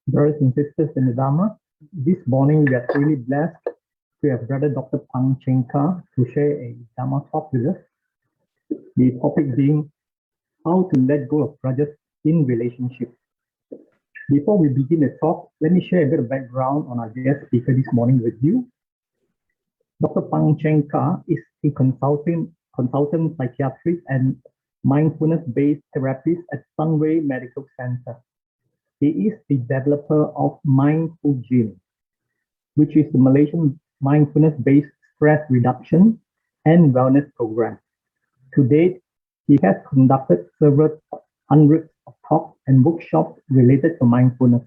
Brothers and sisters in the Dharma, this morning we are truly blessed to have Brother Dr. Pang Cheng Ka to share a Dharma talk with us. The topic being how to let go of grudges in relationships. Before we begin the talk, let me share a bit of background on our guest speaker this morning with you. Dr. Pang Cheng Ka is a consultant psychiatrist and mindfulness-based therapist at Sunway Medical Center. He is the developer of Mindful-Zinn, which is the Malaysian mindfulness-based stress reduction and wellness program. To date, he has conducted several hundreds of talks and workshops related to mindfulness.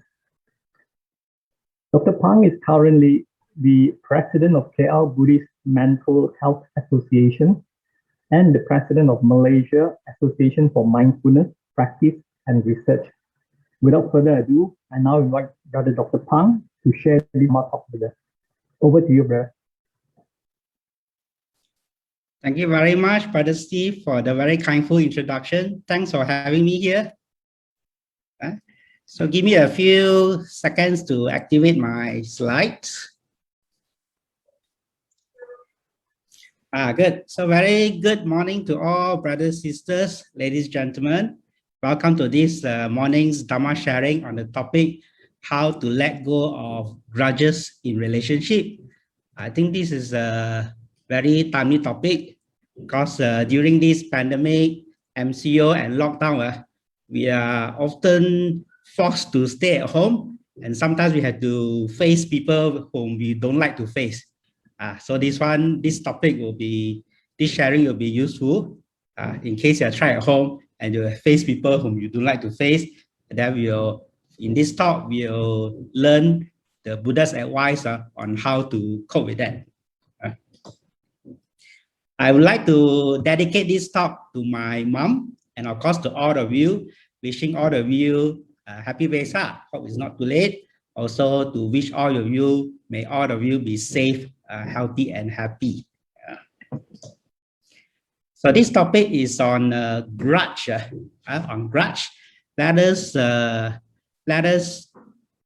Dr. Pang is currently the president of KL Buddhist Mental Health Association and the president of Malaysia Association for Mindfulness Practice and Research. Without further ado, I now invite Brother Dr. Pang to share this talk with us. Over to you, brother. Thank you very much, Brother Steve, for the very kindful introduction. Thanks for having me here. So give me a few seconds to activate my slides. Good. So very good morning to all brothers, sisters, ladies, gentlemen. Welcome to this morning's Dharma sharing on the topic, how to let go of grudges in relationship. I think this is a very timely topic because during this pandemic, MCO and lockdown, we are often forced to stay at home, and sometimes we have to face people whom we don't like to face. So this topic will be, this sharing will be useful in case you are trying at home and you face people whom you don't like to face. Then in this talk, we'll learn the Buddha's advice on how to cope with that. I would like to dedicate this talk to my mom and of course to all of you, wishing all of you happy Vesak. Hope it's not too late. Also to wish all of you, may all of you be safe, healthy and happy. So this topic is on grudge. On grudge, let us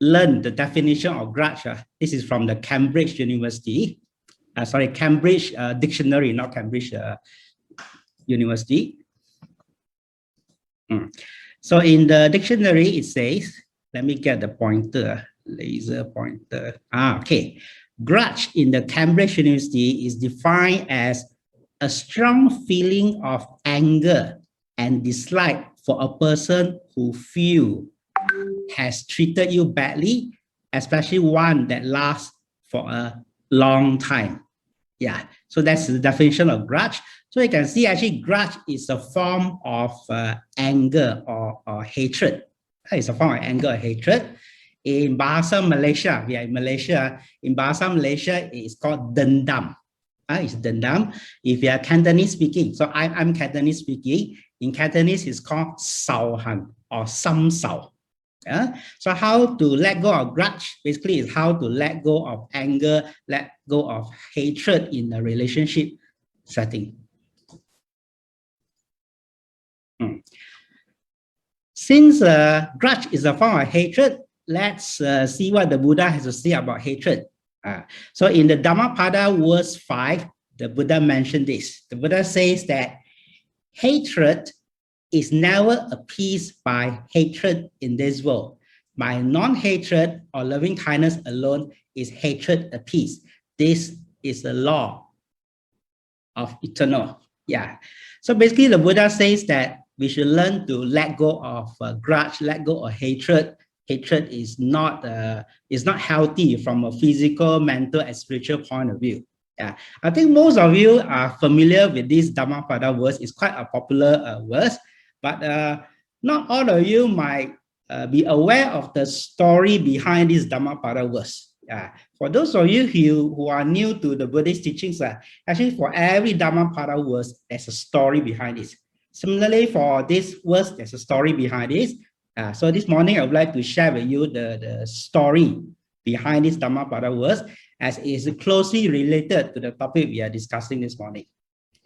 learn the definition of grudge. This is from the Cambridge University. Cambridge Dictionary, not Cambridge University. So in the dictionary, it says, let me get the pointer, laser pointer. Okay. Grudge in the Cambridge University is defined as a strong feeling of anger and dislike for a person who feel has treated you badly, especially one that lasts for a long time. Yeah, so that's the definition of grudge. So you can see actually grudge is a form of anger or hatred. It's a form of anger or hatred. In Bahasa Malaysia, we are in Malaysia. In Bahasa Malaysia, it's called dendam. It's dendam. If you are Cantonese speaking, so I'm Cantonese speaking. In Cantonese, it's called sao han or sam sao. So how to let go of grudge basically is how to let go of anger, let go of hatred in a relationship setting. Since grudge is a form of hatred, let's see what the Buddha has to say about hatred. So in the Dhammapada verse 5, the Buddha mentioned this. The Buddha says that hatred is never appeased by hatred in this world. By non-hatred or loving kindness alone is hatred appeased. This is the law of eternal. Yeah. So basically the Buddha says that we should learn to let go of grudge, let go of hatred. Hatred is not healthy from a physical, mental, and spiritual point of view. Yeah, I think most of you are familiar with this Dhammapada verse. It's quite a popular verse, but not all of you might be aware of the story behind this Dhammapada verse. For those of you who are new to the Buddhist teachings, actually for every Dhammapada verse, there's a story behind it. Similarly, for this verse, there's a story behind it. So this morning, I would like to share with you the story behind this Dhammapada verse, as it is closely related to the topic we are discussing this morning.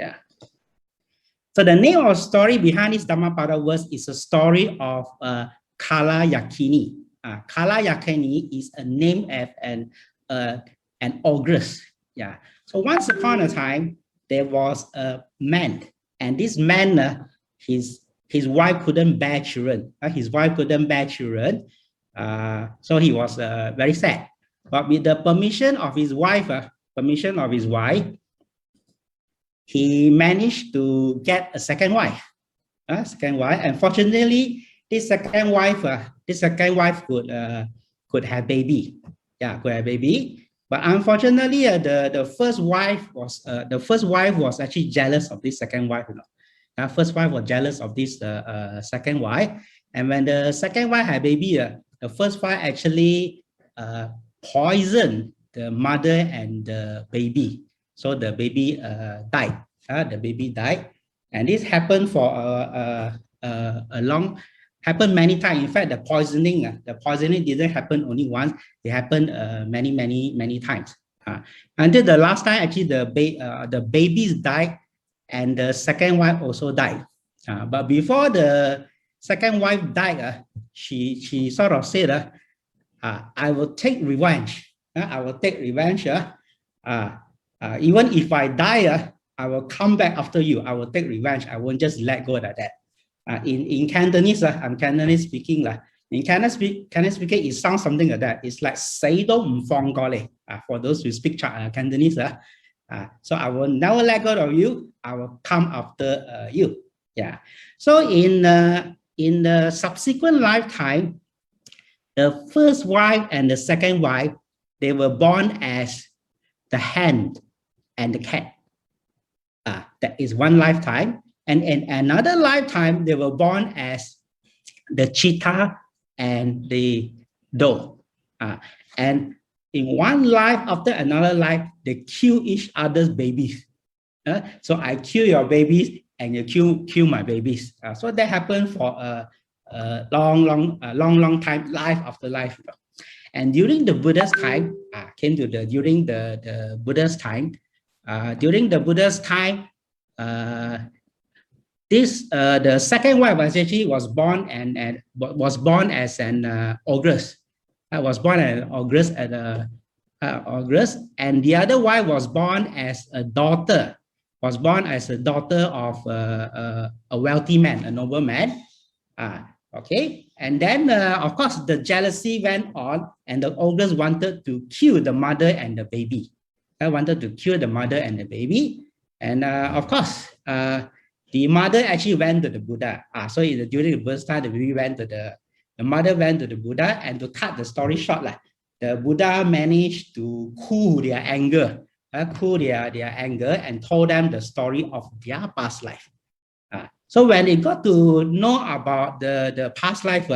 Yeah. So the name of the story behind this Dhammapada verse is a story of Kalayakhini. Kalayakhini is a name of an ogress. Yeah. So once upon a time, there was a man, and this man, his wife couldn't bear children. His wife couldn't bear children, so he was very sad. But with the permission of his wife, he managed to get a second wife. And fortunately, this second wife could have baby. Yeah, could have baby. But unfortunately, the first wife was actually jealous of this second wife. First wife was jealous of this second wife, and when the second wife had baby, the first wife actually poisoned the mother and the baby. So the baby died. The baby died, and this happened for happened many times. In fact, the poisoning didn't happen only once; it happened many times. Until the last time, actually, the babies died, and the second wife also died. But before the second wife died, she sort of said, "I will take revenge. I will take revenge. Even if I die, I will come back after you. I will take revenge. I won't just let go like that." In Cantonese, I'm Cantonese speaking. In Cantonese speaking, it sounds something like that. It's like "死都唔放過你." For those who speak Cantonese, so I will never let go of you. I will come after you. Yeah. So in the subsequent lifetime, the first wife and the second wife, they were born as the hen and the cat. That is one lifetime. And in another lifetime, they were born as the cheetah and the doe. And in one life after another life, they kill each other's babies. So I kill your babies and you kill my babies. So that happened for a long time, life after life. And during the Buddha's time, during the Buddha's time, the second wife was born as an ogress. Was born as an ogress and the other wife was born as a daughter. Was born as a daughter of a wealthy man, a nobleman. Okay, and then of course the jealousy went on, and the ogress wanted to kill the mother and the baby. And of course, the mother actually went to the Buddha. So during the Buddha's time, the mother went to the Buddha, and to cut the story short, the Buddha managed to cool their anger, and told them the story of their past life. So when they got to know about the past life,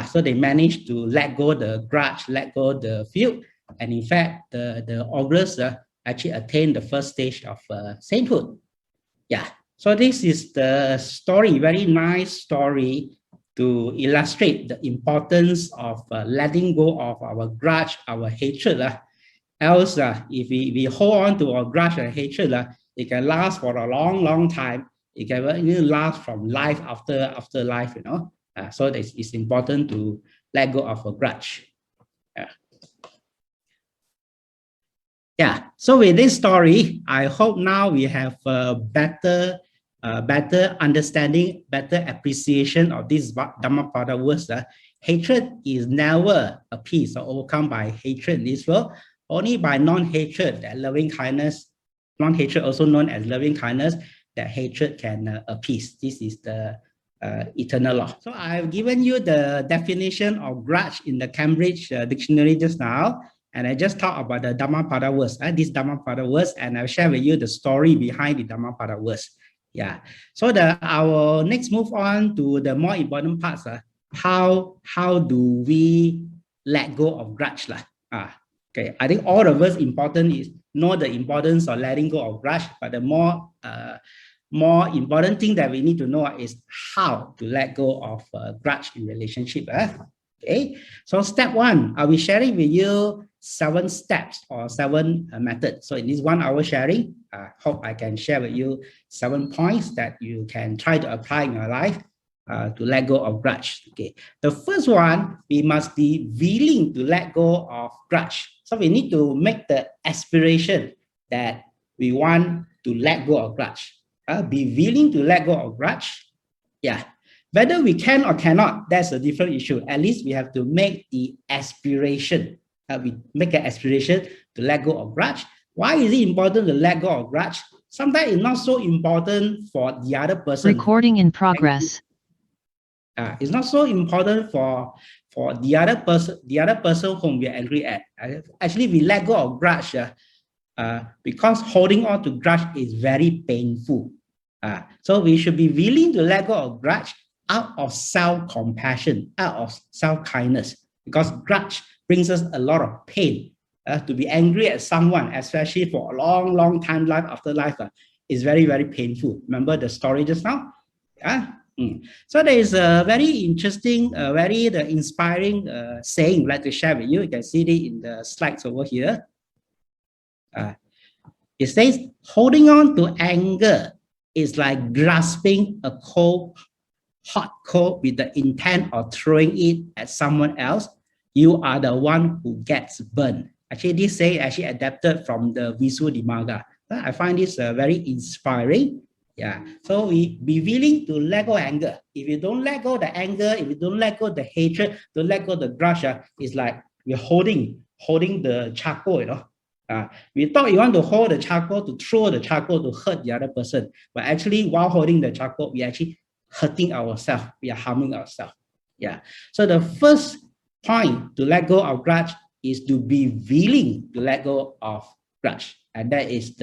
so they managed to let go the grudge, let go the feud, and in fact, the ogress actually attained the first stage of sainthood. Yeah. So this is the story, very nice story to illustrate the importance of letting go of our grudge, our hatred. Else, if we hold on to our grudge and hatred, it can last for a long time. It can even last from life after life, so it's important to let go of a grudge. Yeah. So with this story, I hope now we have a better understanding, better appreciation of this Dhammapada words. Hatred is never appeased or overcome by hatred in this world. Only by non-hatred, that loving kindness, non-hatred also known as loving kindness, that hatred can appease. This is the eternal law. So I've given you the definition of grudge in the Cambridge dictionary just now. And I just talked about the Dhammapada verse, this Dhammapada verse, and I'll share with you the story behind the Dhammapada verse. Yeah. So I will next move on to the more important parts. How do we let go of grudge? Okay. I think all of us important is know the importance of letting go of grudge, but the more important thing that we need to know is how to let go of grudge in relationship. Okay. So step one, I'll be sharing with you 7 steps or 7 methods. So in this 1 hour sharing, I hope I can share with you 7 points that you can try to apply in your life to let go of grudge. Okay, the first one, we must be willing to let go of grudge. So we need to make the aspiration that we want to let go of grudge. Be willing to let go of grudge. Yeah, whether we can or cannot, that's a different issue. At least we have to make the aspiration. We make an aspiration to let go of grudge. Why is it important to let go of grudge? Sometimes it's not so important for the other person. Recording in progress. It's not so important for the other person whom we are angry at. Actually, we let go of grudge because holding on to grudge is very painful. So we should be willing to let go of grudge out of self-compassion, out of self-kindness, because grudge brings us a lot of pain. To be angry at someone, especially for a long, long time, life after life, is very, very painful. Remember the story just now? So there is a very interesting, very inspiring saying I'd like to share with you. You can see it in the slides over here. It says, holding on to anger is like grasping a hot coal with the intent of throwing it at someone else. You are the one who gets burned. Actually, this saying actually adapted from the Visuddhimagga. I find this very inspiring. Yeah, so we be willing to let go of anger. If you don't let go of the anger, if you don't let go of the hatred, don't let go of the grudge, it's like we're holding the charcoal, you know. We thought you want to hold the charcoal, to throw the charcoal to hurt the other person. But actually, while holding the charcoal, we are actually hurting ourselves. We are harming ourselves. Yeah. So the first point to let go of grudge is to be willing to let go of grudge. And that is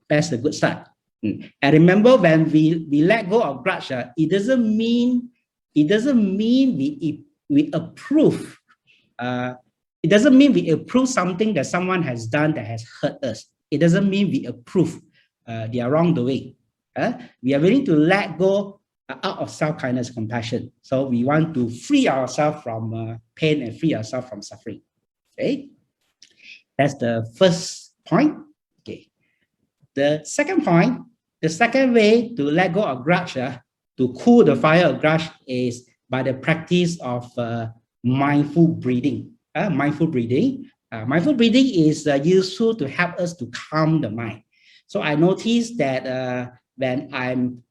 that's a good start. And remember, when we let go of grudge, it doesn't mean we approve. It doesn't mean we approve something that someone has done that has hurt us. It doesn't mean we approve their wrongdoing. We are willing to let go out of self-kindness, compassion. So we want to free ourselves from pain and free ourselves from suffering. Okay, that's the first point. Okay, the second point, the second way to let go of grudge, to cool the fire of grudge, is by the practice of mindful breathing. Mindful breathing is useful to help us to calm the mind. So I noticed that when I'm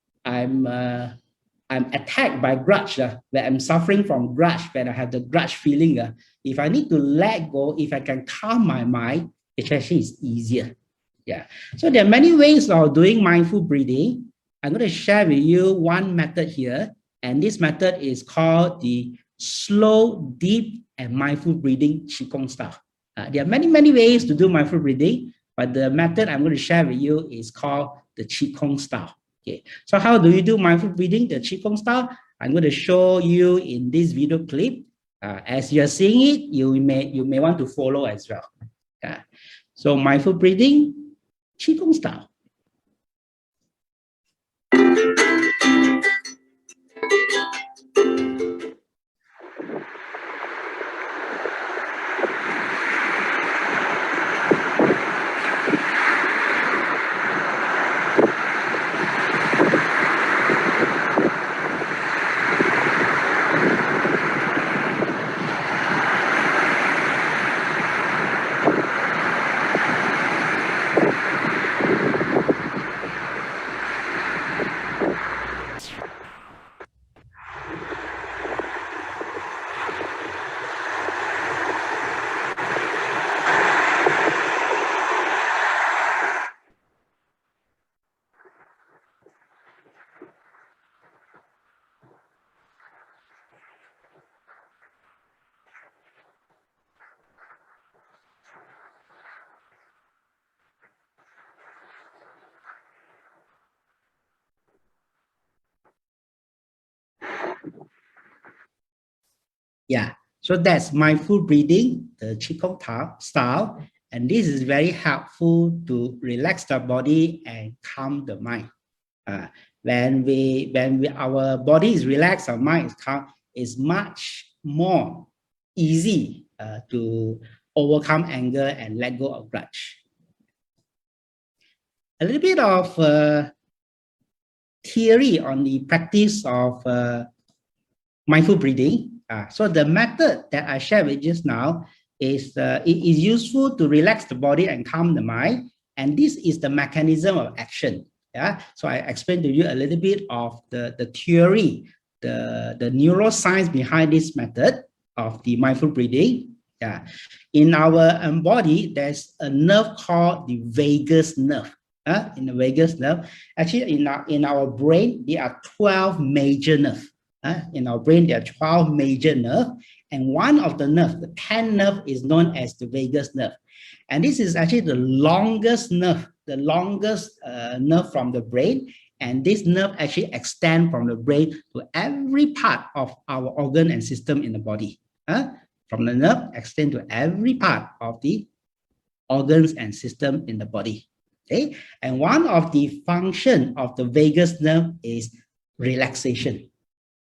attacked by grudge, when I'm suffering from grudge, when I have the grudge feeling, if I need to let go, if I can calm my mind, it actually is easier. Yeah. So there are many ways of doing mindful breathing. I'm going to share with you one method here, and this method is called the slow, deep, and mindful breathing Qigong style. There are many ways to do mindful breathing, but the method I'm going to share with you is called the Qigong style. Okay, so how do you do mindful breathing, the Qigong style? I'm going to show you in this video clip. As you're seeing it, you may want to follow as well. So mindful breathing, Qigong style. Yeah, so that's mindful breathing, the Qigong style, and this is very helpful to relax the body and calm the mind. When our body is relaxed, our mind is calm, it's much more easy to overcome anger and let go of grudge. A little bit of theory on the practice of mindful breathing. So the method that I shared with you just now is it is useful to relax the body and calm the mind. And this is the mechanism of action. Yeah. So I explained to you a little bit of the theory, the neuroscience behind this method of the mindful breathing. Yeah. In our body, there's a nerve called the vagus nerve. In the vagus nerve, actually in our brain, there are 12 major nerves. In our brain, there are 12 major nerves, and one of the nerves, the 10th nerve, is known as the vagus nerve. And this is actually the longest nerve, nerve from the brain. And this nerve actually extends from the brain to every part of our organ and system in the body. From the nerve, extend to every part of the organs and system in the body. Okay, and one of the function of the vagus nerve is relaxation.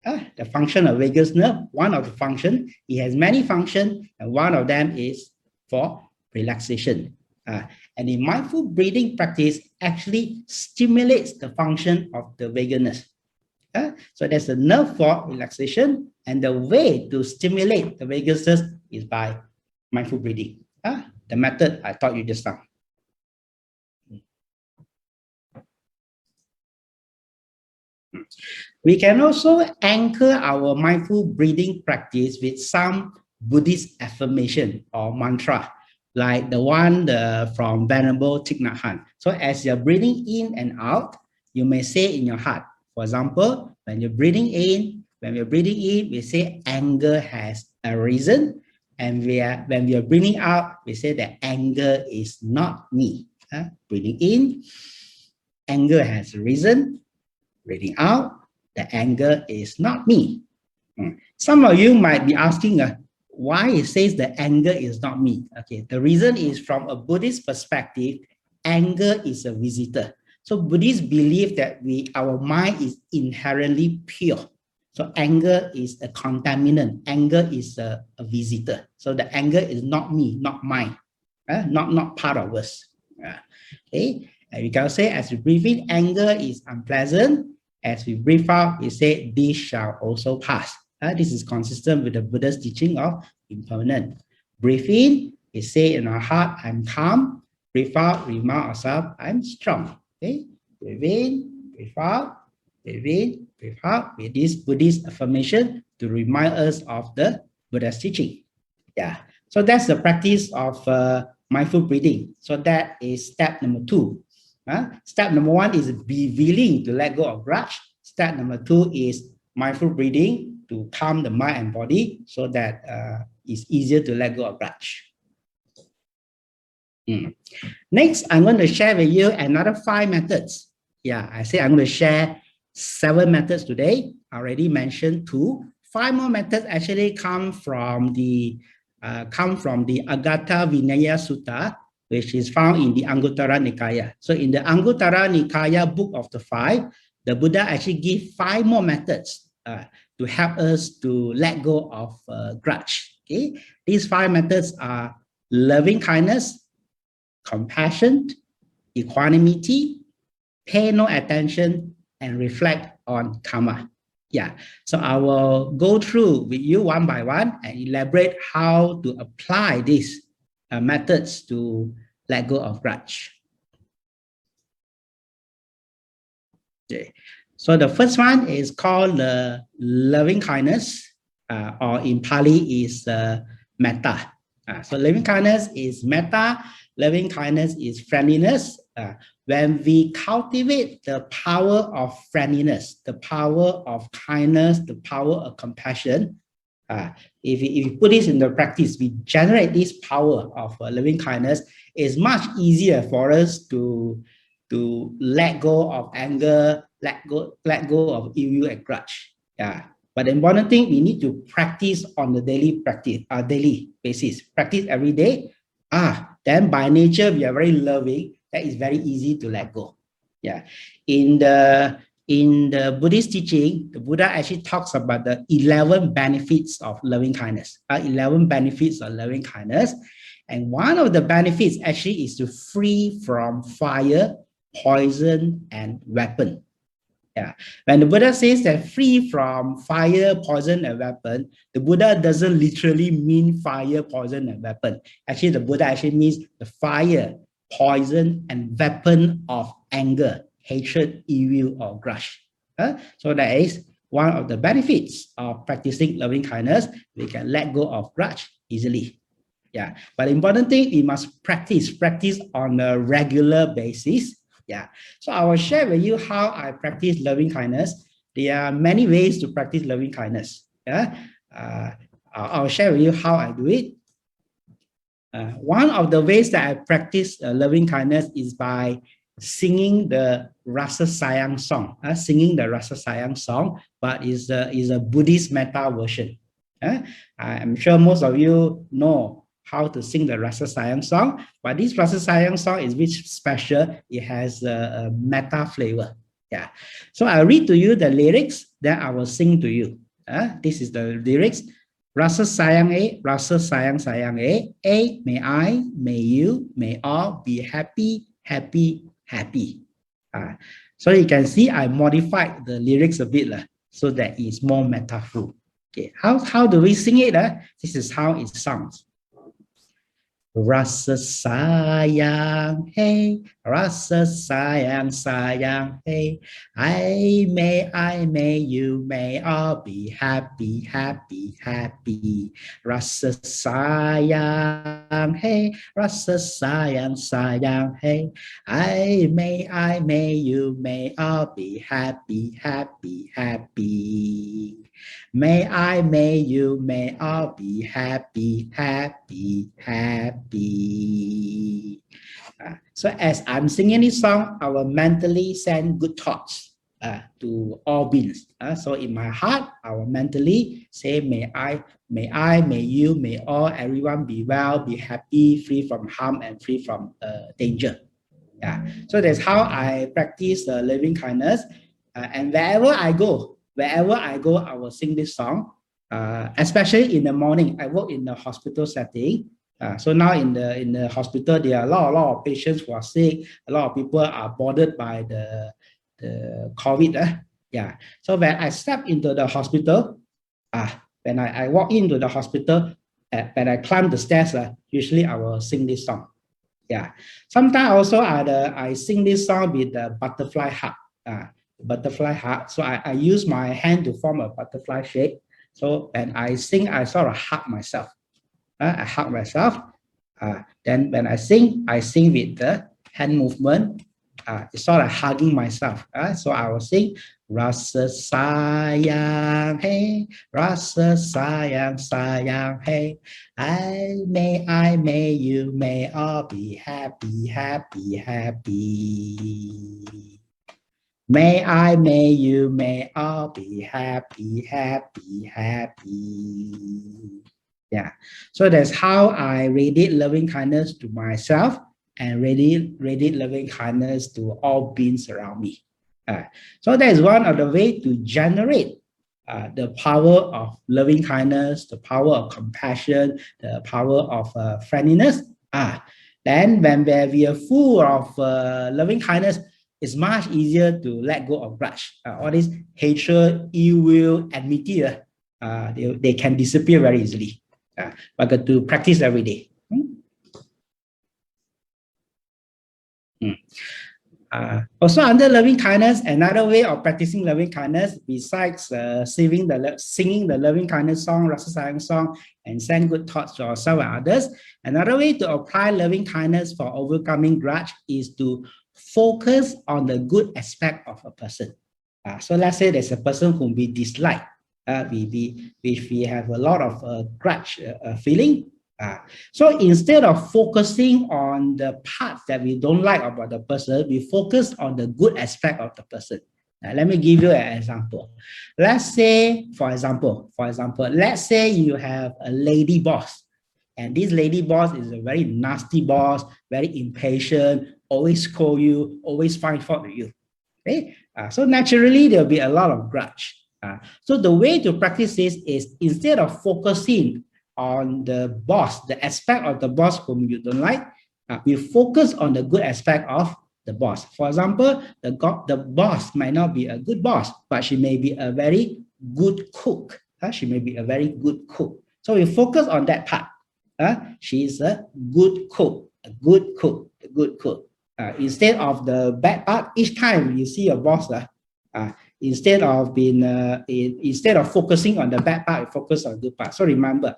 The function of vagus nerve, one of the function, it has many functions, and one of them is for relaxation. And the mindful breathing practice actually stimulates the function of the vagus nerve. So there's a nerve for relaxation, and the way to stimulate the vagus nerve is by mindful breathing. The method I taught you just now. We can also anchor our mindful breathing practice with some Buddhist affirmation or mantra, like the one from Venerable Thich Nhat Hanh. So as you're breathing in and out, you may say in your heart. For example, when you're breathing in, we say anger has arisen, and when we are breathing out, we say that anger is not me. Breathing in, anger has arisen. Breathing out, the anger is not me. Some of you might be asking why it says the anger is not me. Okay, the reason is from a Buddhist perspective, anger is a visitor. So Buddhists believe that our mind is inherently pure. So anger is a contaminant. Anger is a visitor. So the anger is not me, not mine, not part of us. Okay, and we can say as we breathe in, anger is unpleasant. As we breathe out, we say, this shall also pass. This is consistent with the Buddha's teaching of impermanent. Breathe in, we say in our heart, I'm calm. Breathe out, remind ourselves, I'm strong. Okay? Breathe in, breathe out, breathe in, breathe out, with this Buddhist affirmation to remind us of the Buddha's teaching. Yeah. So that's the practice of mindful breathing. So that is step number 2. Step number 1 is be willing to let go of grudge. Step number 2 is mindful breathing to calm the mind and body so that it's easier to let go of grudge. Next, I'm going to share with you another 5 methods. Yeah, I say I'm going to share 7 methods today. I already mentioned 2. 5 more methods actually come from the Agatha Vinaya Sutta, which is found in the Anguttara Nikaya. So in the Anguttara Nikaya book of the 5, the Buddha actually gives 5 more methods to help us to let go of grudge. Okay, these 5 methods are loving kindness, compassion, equanimity, pay no attention, and reflect on karma. Yeah, so I will go through with you one by one and elaborate how to apply these methods to let go of grudge. Okay. So the first one is called the loving kindness, or in Pali is metta. So loving kindness is metta, loving kindness is friendliness. When we cultivate the power of friendliness, the power of kindness, the power of compassion, if we put this into practice, we generate this power of loving kindness. It's much easier for us to let go of anger, let go of ill will and grudge. Yeah. But the important thing, we need to practice on the daily basis. Practice every day. Then by nature we are very loving. That is very easy to let go. Yeah. In the Buddhist teaching, the Buddha actually talks about the 11 benefits of loving kindness. 11 benefits of loving kindness. And one of the benefits actually is to free from fire, poison, and weapon. Yeah. When the Buddha says that free from fire, poison, and weapon, the Buddha doesn't literally mean fire, poison, and weapon. Actually, the Buddha actually means the fire, poison, and weapon of anger, hatred, evil, or grudge. So that is one of the benefits of practicing loving kindness. We can let go of grudge easily. Yeah. But the important thing, we must practice on a regular basis. Yeah. So I will share with you how I practice loving kindness. There are many ways to practice loving kindness. Yeah. I'll share with you how I do it. One of the ways that I practice loving kindness is by singing the Rasa Sayang song. Singing the Rasa Sayang song, but is a Buddhist metta version. I'm sure most of you know how to sing the Rasa Sayang song, but this Rasa Sayang song is which special. It has a metta flavor. Yeah. So I'll read to you the lyrics, then I will sing to you. This is the lyrics. Rasa sayang rasa sayang sayang may I, may you, may all be happy, happy, happy. So you can see I modified the lyrics a bit so that it's more metaphor. Okay, how do we sing it? This is how it sounds. Rasa sayang rasa sayang sayang I, may you, may all be happy, happy, happy. Rasa sayang rasa sayang sayang I, may you, may all be happy, happy, happy. May I, may you, may all be happy, happy, happy. So as I'm singing this song, I will mentally send good thoughts to all beings. So in my heart, I will mentally say, may I, may you, may all, everyone be well, be happy, free from harm and free from danger. Yeah. So that's how I practice loving kindness. And wherever I go, I will sing this song, especially in the morning. I work in the hospital setting. So now in the hospital, there are a lot of patients who are sick. A lot of people are bothered by the COVID. Yeah. So when I step into the hospital, when I walk into the hospital, when I climb the stairs, usually I will sing this song. Yeah. Sometimes also I sing this song with the butterfly heart. Butterfly heart. So I use my hand to form a butterfly shape. So when I sing, I sort of hug myself. I hug myself. Then when I sing with the hand movement. It's sort of hugging myself. So I will sing Rasa sayang rasa sayang sayang I, may you, may all be happy, happy, happy. May I, may you, may all be happy, happy, happy. Yeah. So that's how I radiate loving kindness to myself and radiate loving kindness to all beings around me. So that is one of the ways to generate the power of loving kindness, the power of compassion, the power of friendliness. Then when we are full of loving kindness, it's much easier to let go of grudge. All this hatred, ill will, enmity, they can disappear very easily. But to practice every day. Also under loving kindness, another way of practicing loving kindness, besides singing the loving kindness song, Rasa Sayang song, and send good thoughts to ourselves and others, another way to apply loving kindness for overcoming grudge is to focus on the good aspect of a person. So let's say there's a person whom we dislike, we have a lot of grudge feeling. So instead of focusing on the parts that we don't like about the person, we focus on the good aspect of the person. Let me give you an example. Let's say, for example, let's say you have a lady boss, and this lady boss is a very nasty boss, very impatient, always scold you, always find fault with you. Okay? So naturally, there'll be a lot of grudge. So the way to practice this is instead of focusing on the boss, the aspect of the boss whom you don't like, we focus on the good aspect of the boss. For example, the boss might not be a good boss, but she may be a very good cook. She may be a very good cook. So we focus on that part. She is a good cook, a good cook, a good cook. Instead of the bad part, each time you see your boss, instead of focusing on the bad part, focus on the good part. So remember,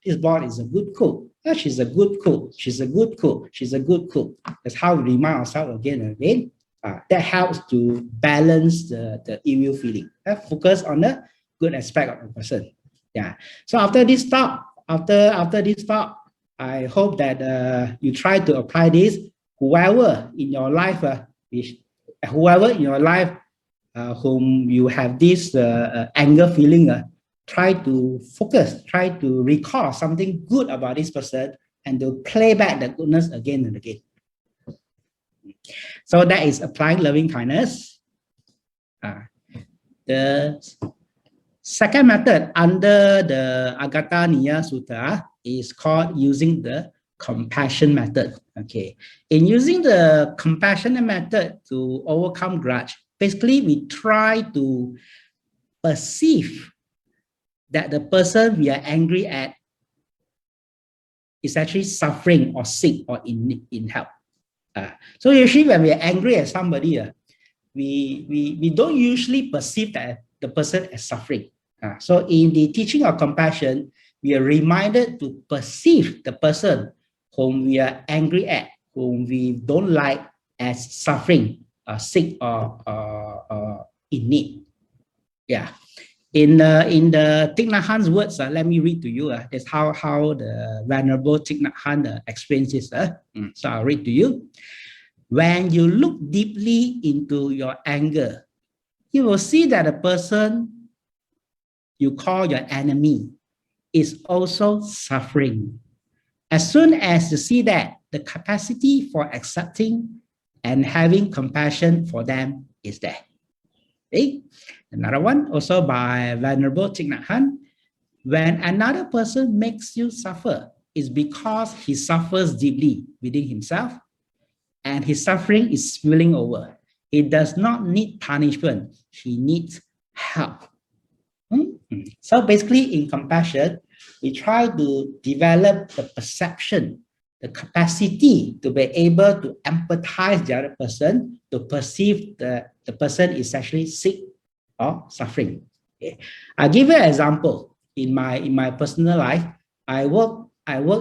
this boss is a good cook. She's a good cook. She's a good cook. She's a good cook. That's how we remind ourselves again and again. That helps to balance the evil feeling. Focus on the good aspect of the person. Yeah. So after this talk, after this talk, I hope that you try to apply this. Whoever in your life, whom you have this anger feeling, try to focus, try to recall something good about this person and to play back the goodness again and again. So that is applying loving kindness. The second method under the Agata Niya Sutta is called using the compassion method. Okay, in using the compassionate method to overcome grudge, basically we try to perceive that the person we are angry at is actually suffering or sick or in help. So usually when we are angry at somebody, we don't usually perceive that the person is suffering. So in the teaching of compassion, we are reminded to perceive the person whom we are angry at, whom we don't like, as suffering, sick, or in need. Yeah. In the Thich Nhat Hanh's words, let me read to you. That's how the Venerable Thich Nhat Hanh explains this. So I'll read to you. When you look deeply into your anger, you will see that the person you call your enemy is also suffering. As soon as you see that, the capacity for accepting and having compassion for them is there. Okay? Another one, also by Venerable Thich Nhat Hanh. When another person makes you suffer, it's because he suffers deeply within himself and his suffering is spilling over. He does not need punishment. He needs help. So basically in compassion, we try to develop the perception, the capacity to be able to empathize the other person, to perceive that the person is actually sick or suffering. Okay. I'll give you an example. In my personal life, I work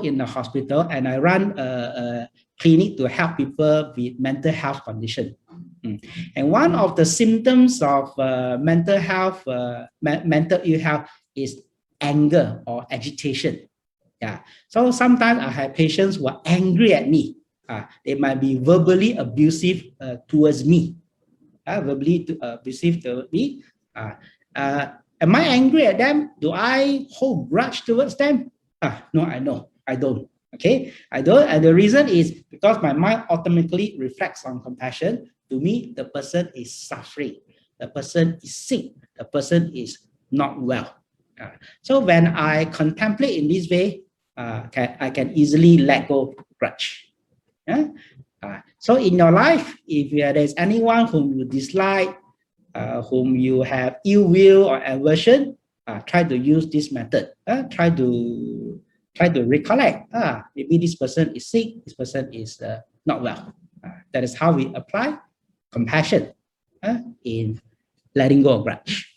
in the hospital and I run a clinic to help people with mental health condition. And one of the symptoms of mental ill health is anger or agitation. Yeah. So sometimes I have patients who are angry at me. They might be verbally abusive towards me. Verbally abusive towards me. Am I angry at them? Do I hold grudge towards them? No, I don't. Okay, I don't. And the reason is because my mind automatically reflects on compassion. To me, the person is suffering. The person is sick. The person is not well. So when I contemplate in this way, I can easily let go of grudge. So in your life, if there's anyone whom you dislike, whom you have ill will or aversion, try to use this method. Try to recollect. Maybe this person is sick. This person is not well. That is how we apply compassion in letting go of grudge.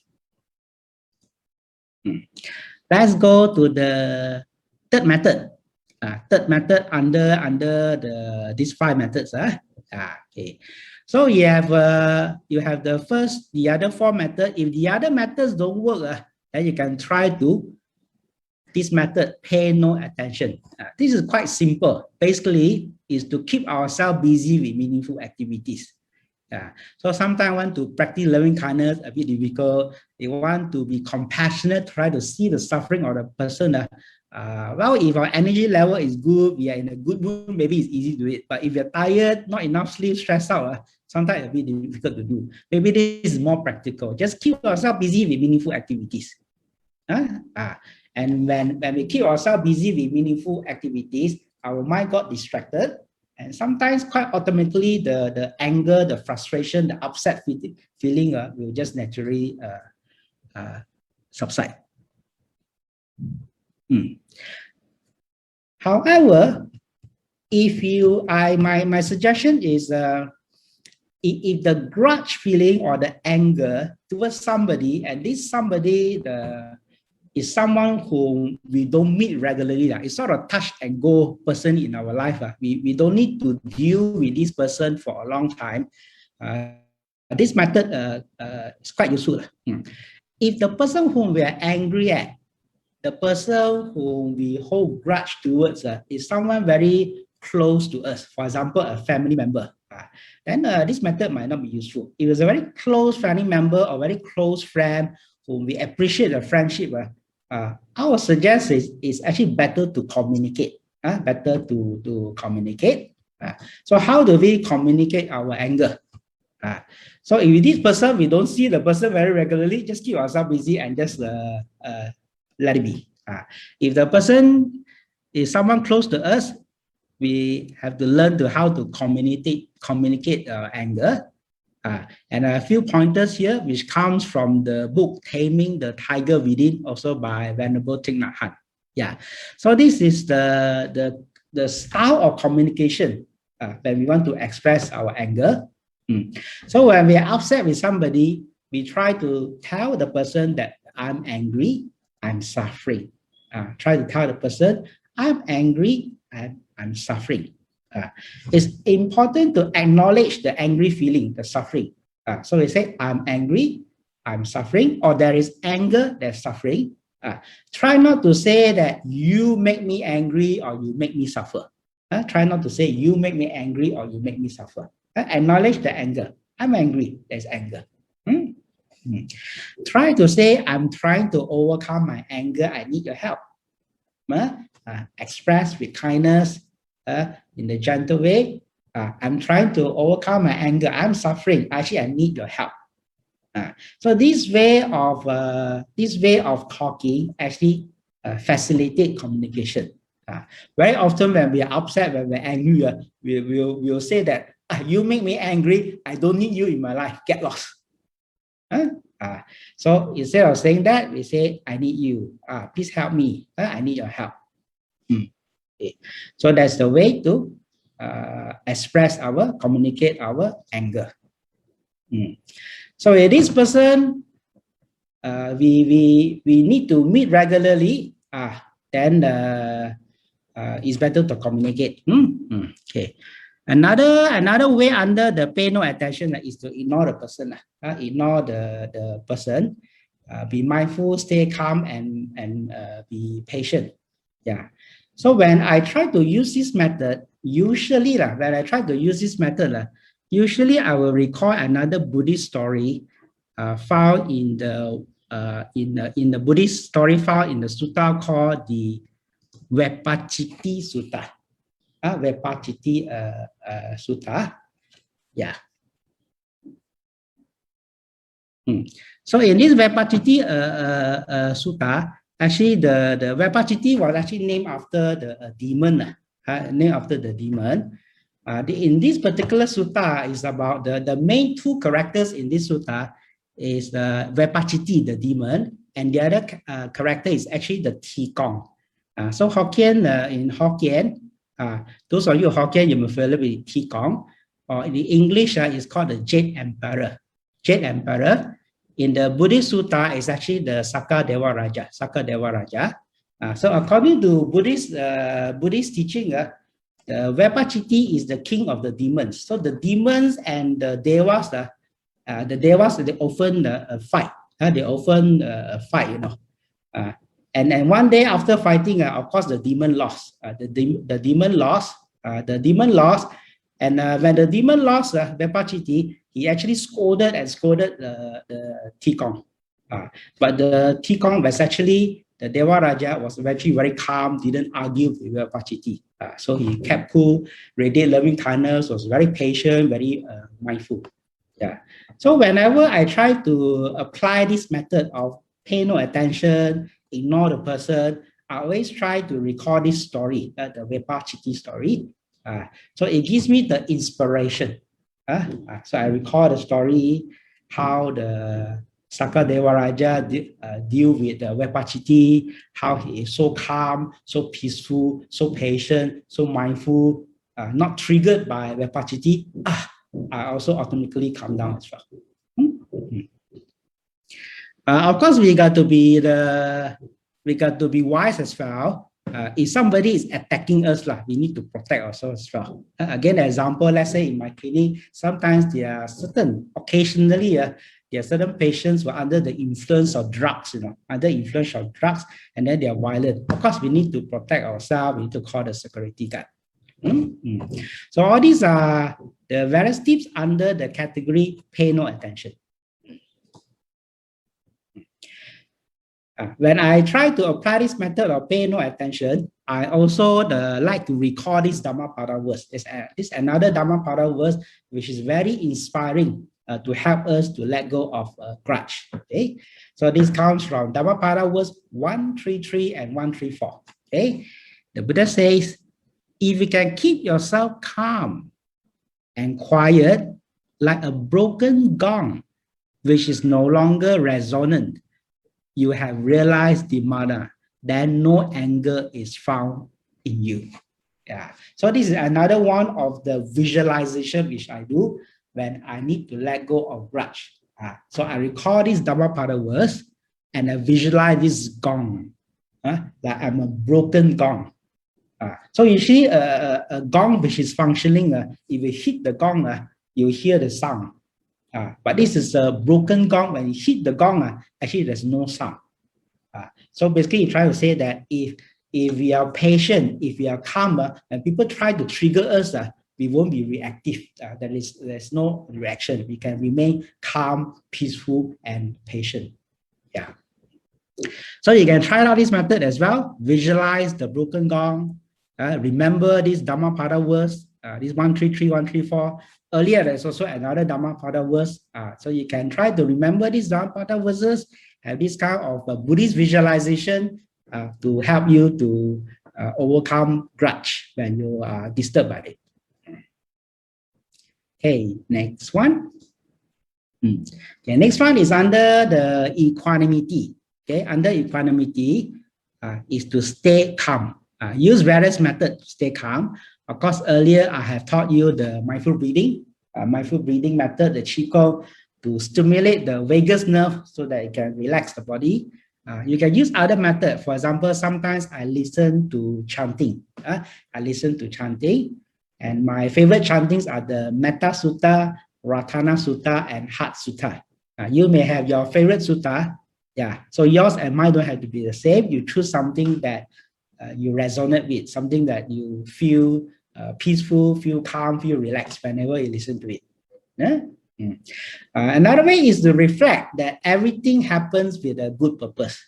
Let's go to the third method. Third method under these 5 methods. Okay. So you have the other 4 methods. If the other methods don't work, then you can try to this method, pay no attention. This is quite simple. Basically, is to keep ourselves busy with meaningful activities. So sometimes want to practice loving kindness, a bit difficult. They want to be compassionate, try to see the suffering of the person. Well, if our energy level is good, we are in a good mood, maybe it's easy to do it. But if you're tired, not enough sleep, stressed out, sometimes it's a bit difficult to do. Maybe this is more practical. Just keep ourselves busy with meaningful activities. And when we keep ourselves busy with meaningful activities, our mind got distracted. And sometimes quite automatically, the anger, the frustration, the upset feeling will just naturally subside. However, if my suggestion is if the grudge feeling or the anger towards somebody, and this somebody is someone whom we don't meet regularly, it's sort of touch and go person in our life. We don't need to deal with this person for a long time. This method is quite useful. If the person whom we are angry at, the person whom we hold grudge towards is someone very close to us, for example, a family member, then this method might not be useful. If it's a very close family member or very close friend whom we appreciate the friendship, I would suggest it's actually better to communicate. Better to communicate. So how do we communicate our anger? So if this person, we don't see the person very regularly, just keep ourselves busy and just let it be. If the person is someone close to us, we have to learn how to communicate anger. And a few pointers here, which comes from the book Taming the Tiger Within, also by Venerable Thich Nhat Hanh. Yeah, so this is the style of communication when we want to express our anger. So when we are upset with somebody, we try to tell the person that I'm angry, I'm suffering. Try to tell the person, I'm angry and I'm suffering. It's important to acknowledge the angry feeling, the suffering. So we say, I'm angry, I'm suffering, or there is anger, there's suffering. Try not to say that you make me angry or you make me suffer. Try not to say you make me angry or you make me suffer. Acknowledge the anger. I'm angry, there's anger. Try to say, I'm trying to overcome my anger, I need your help. Express with kindness, in the gentle way. I'm trying to overcome my anger, I'm suffering, actually I need your help. So this way of talking actually facilitate communication. Very often when we are upset, when we're angry, we'll say that you make me angry, I don't need you in my life, get lost. So instead of saying that, we say, I need you, please help me, I need your help. Okay. So that's the way to communicate our anger. So if this person, we need to meet regularly, then it's better to communicate. Okay. Another way under the pay no attention is to ignore the person. Ignore the person. Be mindful, stay calm, and be patient. Yeah. So when I try to use this method, usually usually I will recall another Buddhist story found in the Buddhist story found in the sutta called the Vepachiti Sutta. Vepachiti Sutta. Yeah. So in this Vepachiti Sutta, actually the Vepachiti was actually named after the demon. Named after the demon. In this particular sutta is about the main two characters in this sutta is the Vepachiti, the demon, and the other character is actually the Tikong. So Hokkien, in Hokkien, those of you Hokkien, you may familiar with Tikong, or in the English, it's called the Jade Emperor. Jade Emperor. In the Buddhist sutta, is actually the Sakadeva Raja. So according to Buddhist teaching, the Vepachiti is the king of the demons. So the demons and the devas, they often fight. They often fight, you know. And then one day after fighting, of course, the demon lost. The demon lost. And when the demon lost, Vepachiti, he actually scolded the Tikong. But the Tikong was actually, the Deva Raja was actually very calm, didn't argue with Vepachiti. So he kept cool, radiate loving kindness, was very patient, very mindful. Yeah. So whenever I try to apply this method of pay no attention, ignore the person, I always try to recall this story, the Vepachiti story. So it gives me the inspiration. So I recall the story how the Saka Devaraja deal with the Vepachiti, how he is so calm, so peaceful, so patient, so mindful, not triggered by Vepachiti. I also automatically calm down as well. Of course, we got to be wise as well. If somebody is attacking us, we need to protect ourselves as well. Again, example, let's say in my clinic, sometimes there are occasionally, there are certain patients who are under the influence of drugs, under influence of drugs, and then they are violent. Of course, we need to protect ourselves. We need to call the security guard. So all these are the various tips under the category pay no attention. When I try to apply this method of pay no attention, I also like to recall this Dhammapada verse. This another Dhammapada verse which is very inspiring to help us to let go of grudge. Okay, so this comes from Dhammapada verse 133 and 134. Okay, the Buddha says, if you can keep yourself calm and quiet like a broken gong, which is no longer resonant, you have realized the mana, then no anger is found in you. So this is another one of the visualization which I do when I need to let go of grudge. So I recall this Dhammapada verse and I visualize this gong, that I'm a broken gong. So you see a gong which is functioning, if you hit the gong, you hear the sound. But this is a broken gong. When you hit the gong, actually there's no sound. So basically, you try to say that if we are patient, if we are calm, and people try to trigger us, we won't be reactive. There's no reaction. We can remain calm, peaceful, and patient. So you can try out this method as well. Visualize the broken gong. Remember this Dhammapada verse, this 133, 134. Earlier, there's also another Dhammapada verse. So you can try to remember these Dhammapada verses, have this kind of Buddhist visualization to help you to overcome grudge when you are disturbed by it. Okay, next one. Okay, next one is under the equanimity. Okay, under equanimity is to stay calm. Use various methods to stay calm. Of course, earlier I have taught you the mindful breathing method, the Qigong, to stimulate the vagus nerve so that it can relax the body. You can use other methods. For example, sometimes I listen to chanting. And my favorite chantings are the Metta Sutta, Ratana Sutta, and Heart Sutta. You may have your favorite sutta. So yours and mine don't have to be the same. You choose something that you resonate with, something that you feel peaceful, feel calm, feel relaxed whenever you listen to it. Another way is to reflect that everything happens with a good purpose.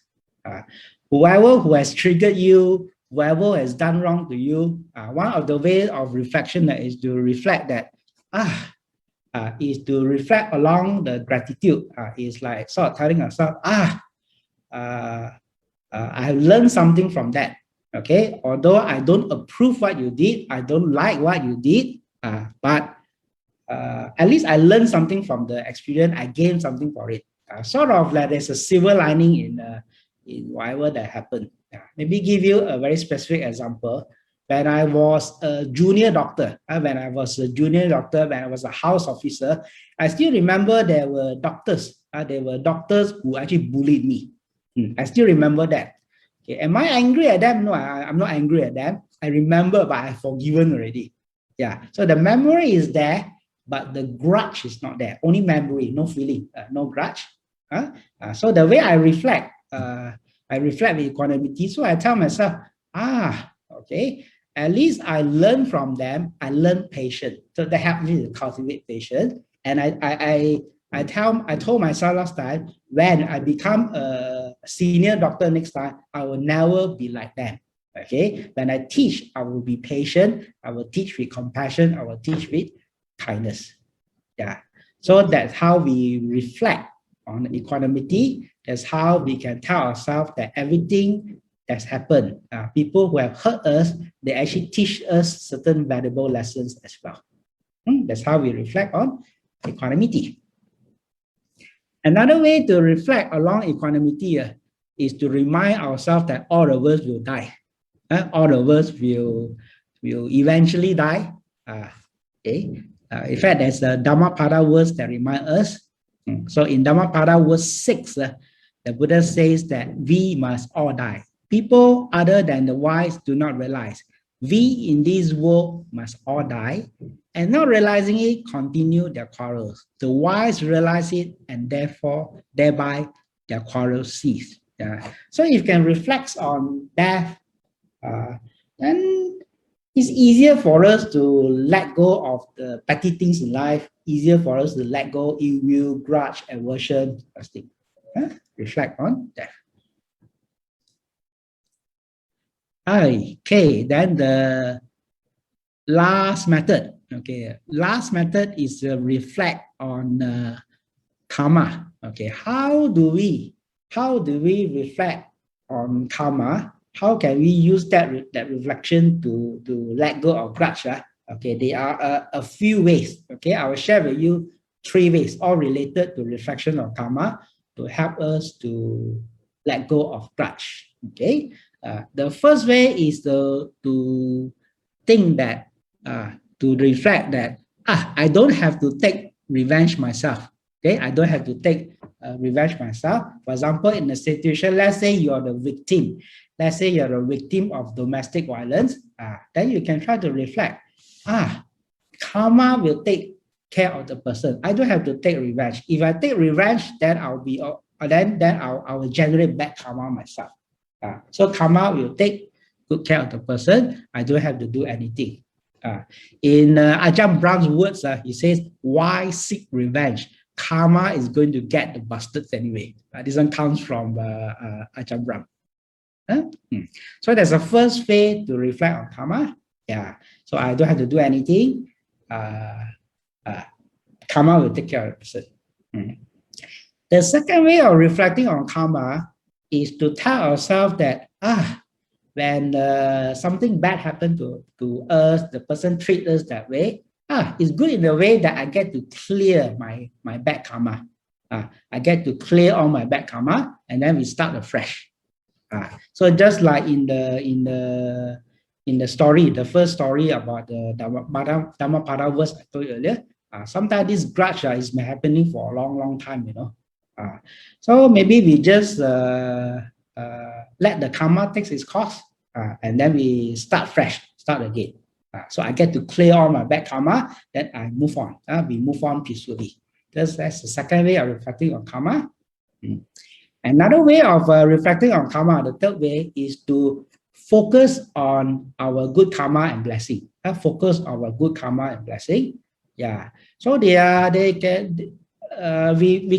Whoever who has triggered you, whoever has done wrong to you, one of the ways of reflection is to reflect that, is to reflect along the gratitude. Is like sort of telling ourselves, I have learned something from that. Okay, although I don't approve what you did, I don't like what you did, but at least I learned something from the experience. I gained something for it. Sort of like there's a silver lining in whatever that happened. Maybe give you a very specific example. When I was a junior doctor, when I was a house officer, I still remember there were doctors. There were doctors who actually bullied me. I still remember that. Okay, am I angry at them? No, I'm not angry at them. I remember, but I've forgiven already. So the memory is there, but the grudge is not there. Only memory, no feeling, no grudge. So the way I reflect with equanimity. So I tell myself, okay, at least I learn from them. I learn patience. So that helps me to cultivate patience. And I told myself last time, when I become a senior doctor next time, I will never be like them. Okay, when I teach, I will be patient. I will teach with compassion. I will teach with kindness. So that's how we reflect on equanimity. That's how we can tell ourselves that everything that's happened. People who have hurt us, they actually teach us certain valuable lessons as well. That's how we reflect on equanimity. Another way to reflect along equanimity is to remind ourselves that all of us will die. All of us will eventually die. In fact, there's a Dhammapada verse that remind us. So in Dhammapada verse 6, the Buddha says that we must all die. People other than the wise do not realize. We in this world must all die, and not realizing it, continue their quarrels. The wise realize it, and thereby their quarrels cease. So if you can reflect on death, then it's easier for us to let go of the petty things in life, easier for us to let go ill will, grudge, aversion, thing. Reflect on death. Okay, then the last method. Okay, last method is to reflect on karma. Okay, how do we reflect on karma? How can we use that reflection to let go of grudge? Okay, there are a few ways. Okay, I will share with you 3 ways, all related to reflection of karma to help us to let go of grudge. Okay, the first way is to think that, to reflect that, I don't have to take revenge myself. Okay, I don't have to take revenge myself. For example, in a situation, let's say you are the victim. Let's say you're a victim of domestic violence. Then you can try to reflect. Karma will take care of the person. I don't have to take revenge. If I take revenge, then I will generate bad karma myself. So karma will take good care of the person. I don't have to do anything. In Ajahn Brahm's words, he says, why seek revenge? Karma is going to get the bastards anyway. This one comes from Ajahn Brahm. So that's the first way to reflect on karma. So I don't have to do anything. Karma will take care of the person. The second way of reflecting on karma is to tell ourselves that when something bad happened to us, the person treats us that way, it's good in the way that I get to clear my bad karma. I get to clear all my bad karma, and then we start afresh. So just like in the story, the first story about the Dhammapada verse I told you earlier, sometimes this grudge is happening for a long time, so maybe we just let the karma take its course, and then we start fresh, start again. So I get to clear all my bad karma, then I move on. We move on peacefully. That's the second way of reflecting on karma. Another way of reflecting on karma, the third way, is to focus on our good karma and blessing. Focus on our good karma and blessing. So we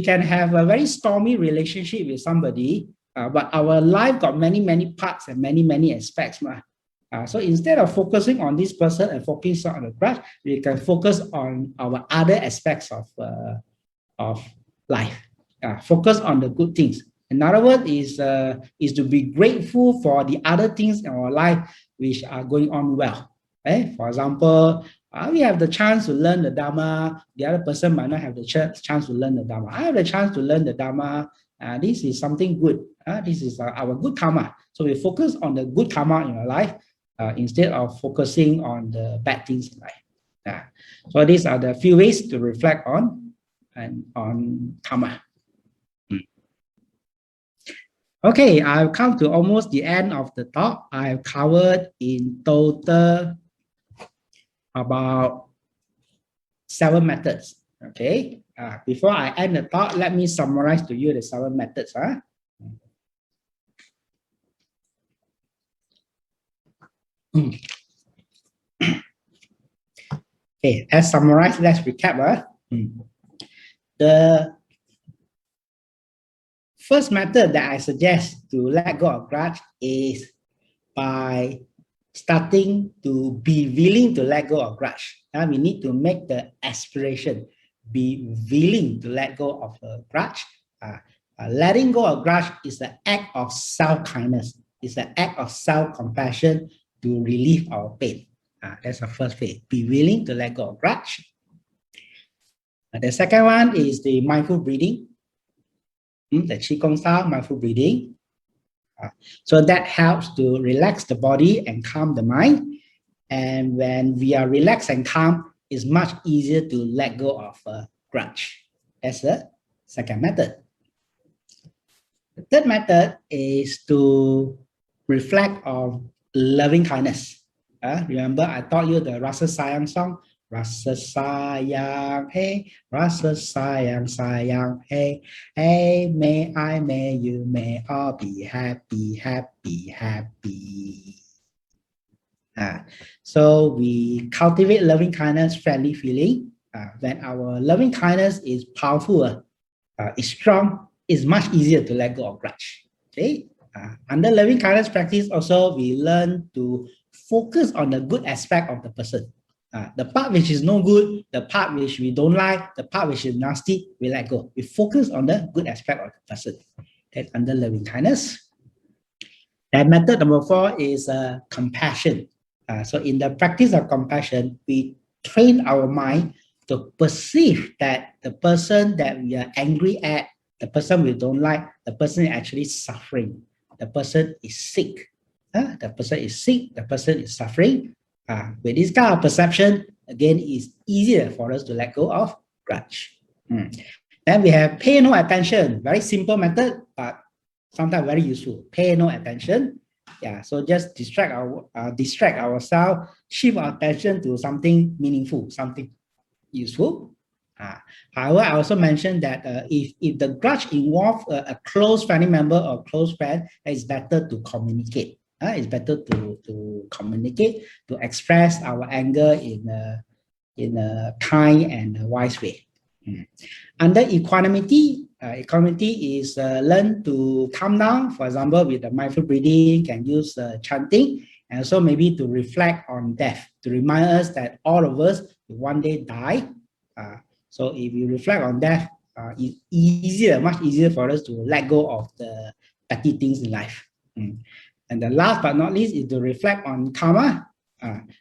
can have a very stormy relationship with somebody, but our life got many parts and many aspects. So instead of focusing on this person and focusing on the grudge, we can focus on our other aspects of life. Focus on the good things. In other words, is to be grateful for the other things in our life which are going on well. For example, we have the chance to learn the Dhamma. The other person might not have the chance to learn the Dhamma. I have the chance to learn the Dhamma. This is something good. This is our good karma. So we focus on the good karma in our life instead of focusing on the bad things in life. So these are the few ways to reflect on karma. Okay, I've come to almost the end of the talk. I've covered in total about 7 methods. Okay, before I end the talk, let me summarize to you the 7 methods. Okay, as summarized, let's recap. The first method that I suggest to let go of grudge is by starting to be willing to let go of grudge. We need to make the aspiration, be willing to let go of a grudge. Letting go of grudge is an act of self-kindness. It's an act of self-compassion to relieve our pain. That's the first phase. Be willing to let go of grudge. The second one is the mindful breathing. The Qigong style mindful breathing. So that helps to relax the body and calm the mind. And when we are relaxed and calm, it's much easier to let go of grudge. That's the second method. The third method is to reflect on loving kindness. Remember, I taught you the Rasa Sayang song. Rasa sayang, hey, rasa sayang, sayang, hey, hey, may you, may all be happy, happy, happy. So we cultivate loving kindness, friendly feeling. When our loving kindness is powerful, is strong, it's much easier to let go of grudge. Okay. Under loving kindness practice, also we learn to focus on the good aspect of the person. The part which is no good, the part which we don't like, the part which is nasty, we let go. We focus on the good aspect of the person. That's under loving kindness. And method number 4 is compassion. So in the practice of compassion, we train our mind to perceive that the person that we are angry at, the person we don't like, the person is actually suffering. The person is sick. The person is sick, the person is suffering. With this kind of perception, again, it's easier for us to let go of grudge. Then we have pay no attention. Very simple method, but sometimes very useful. Pay no attention. So just distract ourselves, shift our attention to something meaningful, something useful. However, I also mentioned that if the grudge involves a close family member or close friend, it's better to communicate. It's better to communicate, to express our anger in a kind and wise way. Under equanimity, equanimity is learn to calm down. For example, with the mindful breathing, can use chanting, and also maybe to reflect on death, to remind us that all of us will one day die. So if you reflect on death, it's easier, much easier for us to let go of the petty things in life. And the last but not least is to reflect on karma.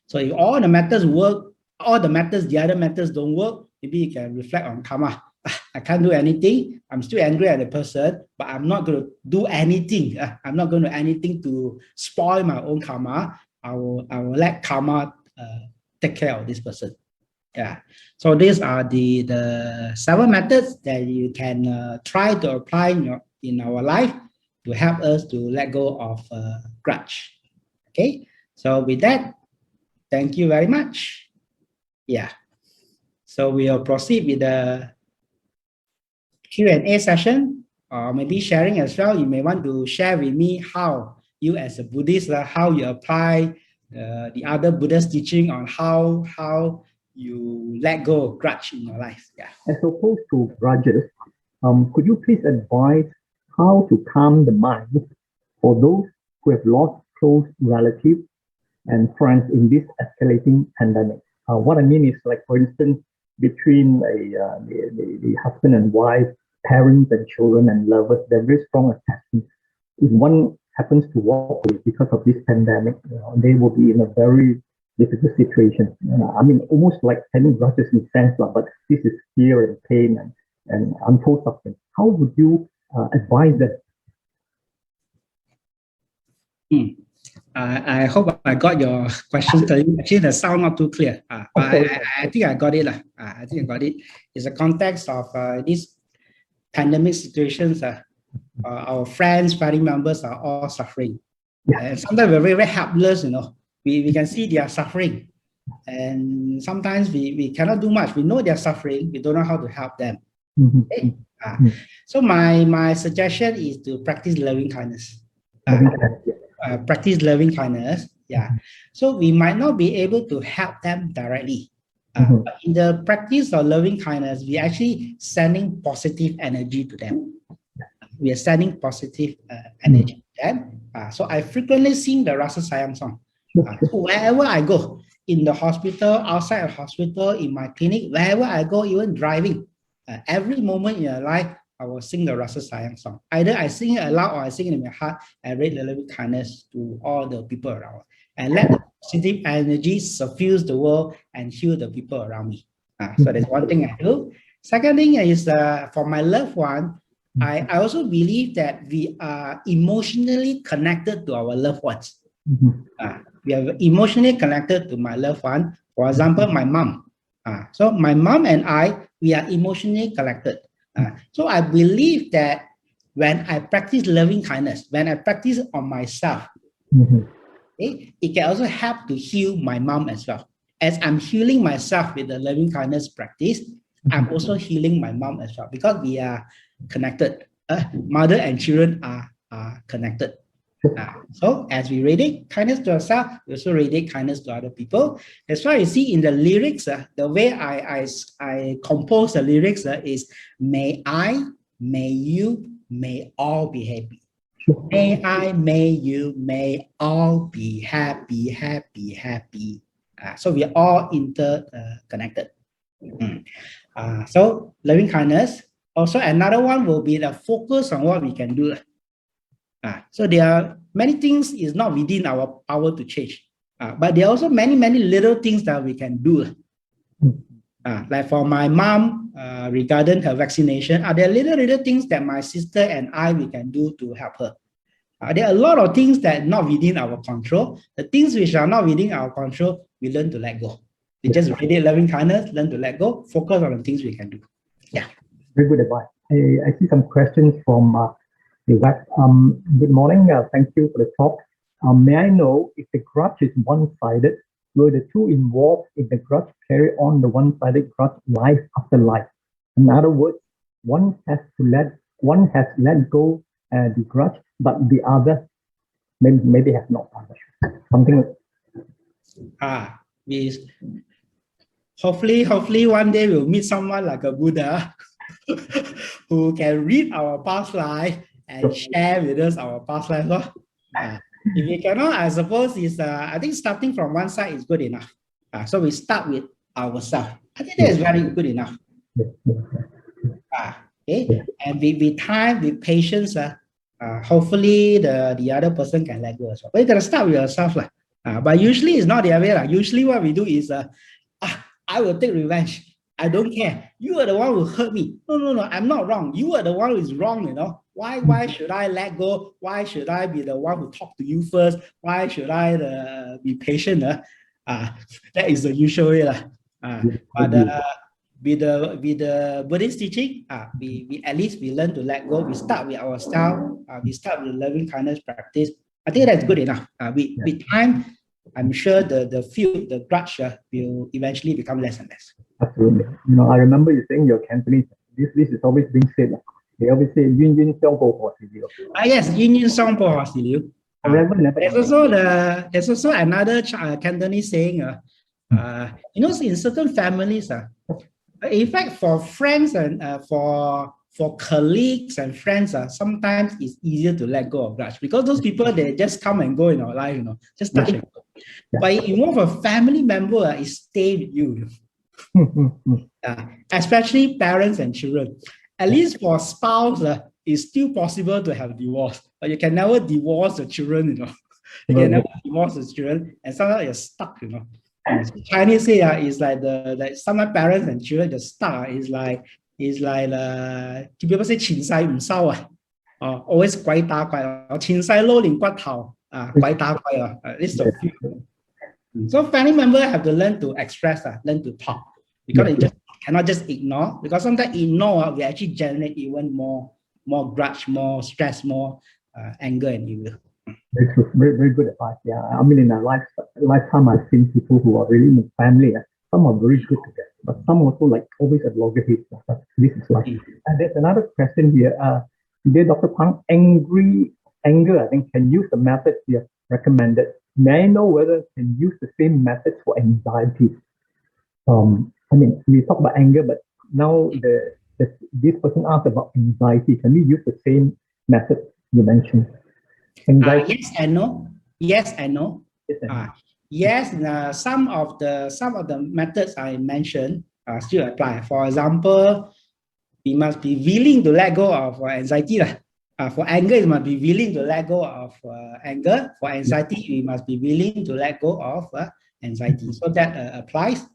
So if all the methods work, the other methods don't work, maybe you can reflect on karma. I can't do anything. I'm still angry at the person, but I'm not going to do anything. I'm not going to do anything to spoil my own karma. I will let karma take care of this person. So these are the 7 methods that you can try to apply in our life to help us to let go of grudge. Okay, so with that, thank you very much. So we'll proceed with the Q&A session, or maybe sharing as well. You may want to share with me how you as a Buddhist, how you apply the other Buddhist teaching on how you let go of grudge in your life. As opposed to grudges, could you please advise how to calm the mind for those who have lost close relatives and friends in this escalating pandemic? What I mean is, like, for instance, between the husband and wife, parents and children and lovers, there are very strong attachments. If one happens to walk away because of this pandemic, they will be in a very difficult situation. I mean, almost like having grudges in a sense, but this is fear and pain and untold suffering. How would you advise them? I hope I got your question. Actually, the sound not too clear. I think I got it. I think I got it. It's a context of these pandemic situations. Our friends, family members are all suffering. And sometimes we're very, very helpless, We can see they are suffering. And sometimes we cannot do much. We know they're suffering. We don't know how to help them. Okay? So my suggestion is to practice loving kindness. Practice loving kindness. So we might not be able to help them directly. But in the practice of loving kindness, we are actually sending positive energy to them. We are sending positive energy to them. So I frequently sing the Rasa Sayang song. So wherever I go, in the hospital, outside the hospital, in my clinic, wherever I go, even driving, every moment in your life, I will sing the Rasa Sayang song. Either I sing it aloud or I sing it in my heart and radiate loving kindness to all the people around. And let the positive energy suffuse the world and heal the people around me. So that's one thing I do. Second thing is for my loved one, I also believe that we are emotionally connected to our loved ones. We are emotionally connected to my loved one. For example, my mom. So my mom and I, we are emotionally connected. So I believe that when I practice loving kindness, when I practice on myself, it can also help to heal my mom as well. As I'm healing myself with the loving kindness practice, I'm also healing my mom as well, because we are connected. Mother and children are connected. So as we radiate kindness to ourselves, we also radiate kindness to other people. That's why you see in the lyrics, the way I compose the lyrics is, may I, may you, may all be happy. May I, may you, may all be happy, happy, happy. So we are all interconnected. So loving kindness. Also, another one will be the focus on what we can do. So there are many things is not within our power to change, but there are also many little things that we can do. Like for my mom, regarding her vaccination, there are little things that my sister and we can do to help her. There are a lot of things that are not within our control. The things which are not within our control, we learn to let go. We just radiate loving kindness, learn to let go, focus on the things we can do. Yeah. Very good advice. I see some questions from the web. Good morning. Thank you for the talk. May I know if the grudge is one-sided, will the two involved in the grudge carry on the one-sided grudge life after life? In other words, one has let go the grudge, but the other maybe has not done something. Hopefully one day we'll meet someone like a Buddha who can read our past life and share with us our past life. If you cannot, I suppose is I think starting from one side is good enough. So we start with ourselves. I think that is very good enough. Okay, and with time, with patience, hopefully the other person can let go as well. But you gotta start with yourself, but usually it's not the other way. Usually what we do is, I will take revenge. I don't care. You are the one who hurt me. No, I'm not wrong. You are the one who is wrong, you know. Why should I let go? Why should I be the one who talk to you first? Why should I be patient? That is the usual way. But with the Buddhist teaching, we at least we learn to let go. We start with ourselves. We start with loving kindness practice. I think that's good enough. With time, I'm sure the grudge will eventually become less and less. Absolutely. You know, I remember you saying your Cantonese. This is always being said. They always say "Yun Yun Xiong Po Ho Si Liu." Yes, Yun Yun Xiong Po Ho Si Liu. There's also another Cantonese saying. You know, in certain families, in fact, for friends and for colleagues and friends, sometimes it's easier to let go of grudge because those people, they just come and go in our life, you know, just touch and go. But if you involve a family member, it stays with you. Especially parents and children. At least for spouse, it's still possible to have divorce, but you can never divorce the children, you know. You can never divorce the children, and sometimes you're stuck, you know. Chinese say is like some parents and children just stuck. Is like people say 前世唔收啊, always 鬼打鬼, 前世撈連骨頭, 鬼打鬼, this is a few. So family members have to learn to express, learn to talk, because they just cannot just ignore, because sometimes ignore we actually generate even more grudge, more stress, more anger and evil. Very true. Very good advice. Yeah, I mean, in a lifetime, I've seen people who are really in family. Some are very good together, but some also like always at loggerheads. This is life. And there's another question here. Dear Dr. Pang, anger, I think, can use the methods you have recommended. May I know whether can use the same methods for anxiety? I mean, we talk about anger, but now this person asked about anxiety. Can we use the same method you mentioned? Yes and no. Yes and no. Yes, some of the methods I mentioned still apply. For example, we must be willing to let go of anxiety. For anger, we must be willing to let go of anger. For anxiety, we must be willing to let go of anxiety. So that applies.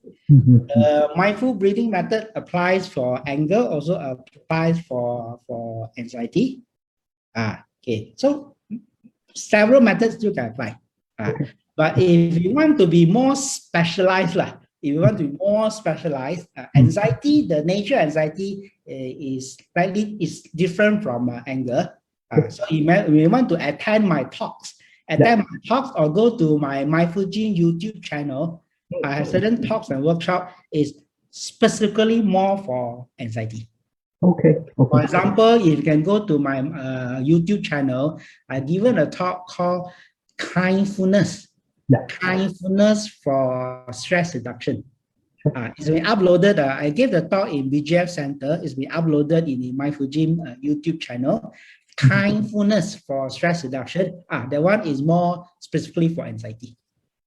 Mindful breathing method applies for anger, also applies for anxiety. Okay, so several methods you can apply. But if you want to be more specialized, anxiety, the nature of anxiety is different from anger. So we want to attend my talks, or go to my Mindful Gym YouTube channel. I have certain talks and workshops is specifically more for anxiety. Okay. For example, if you can go to my YouTube channel, I've given a talk called Kindfulness. Kindfulness for stress reduction. It's been uploaded. I gave the talk in BGF Center. It's been uploaded in the Mindful Gym YouTube channel. Kindfulness for stress reduction. That one is more specifically for anxiety.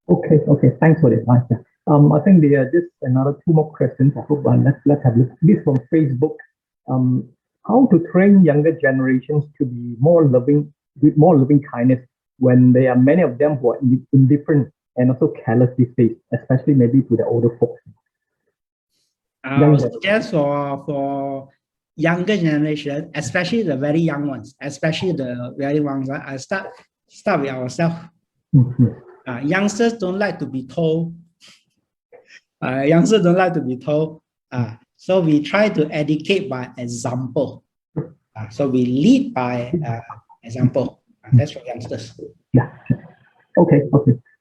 Okay. Thanks for the answer. I think there are just another two more questions. I hope let's have a look. This from Facebook. How to train younger generations to be more loving, with more loving kindness when there are many of them who are indifferent and also careless these days, especially maybe to the older folks. Just for younger generation, especially the very young ones, I start with ourselves. Youngsters don't like to be told. So we try to educate by example. So we lead by example. That's for youngsters. Yeah. Okay.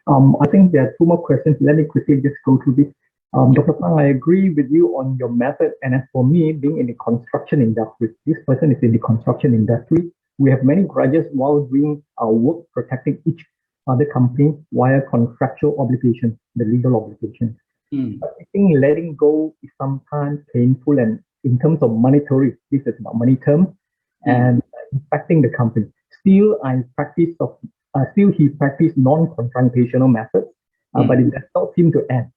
I think there are two more questions. Let me quickly just go through this. Dr. Pang, I agree with you on your method. And as for me, being in the construction industry, this person is in the construction industry. We have many grudges while doing our work, protecting each other company via contractual obligations, the legal obligations. But I think letting go is sometimes painful, and in terms of monetary, this is about money terms and impacting the company. Still, he practiced non-confrontational methods, but it does not seem to end.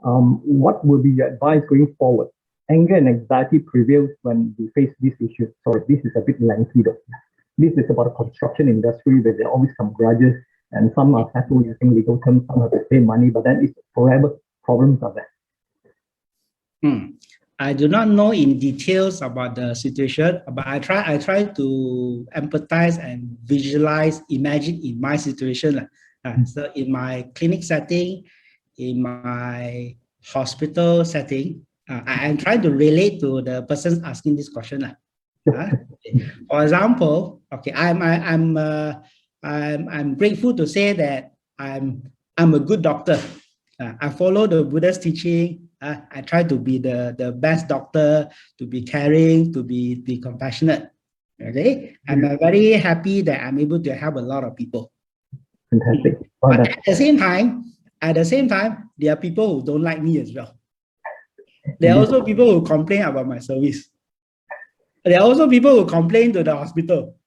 What will be your advice going forward? Anger and anxiety prevails when we face this issue. Sorry, this is a bit lengthy though. This is about the construction industry where there are always some grudges, and some are settled using legal terms, some have to pay money, but then it's forever problems are there. I do not know in details about the situation, but I try to empathize and visualize, imagine in my situation. So in my clinic setting, in my hospital setting, I am trying to relate to the person asking this question. For example, okay, I'm grateful to say that I'm a good doctor. I follow the Buddhist teaching. I try to be the best doctor, to be caring, to be compassionate. Okay, I'm very happy that I'm able to help a lot of people. Fantastic. But at the same time, there are people who don't like me as well. There are also people who complain about my service. There are also people who complain to the hospital.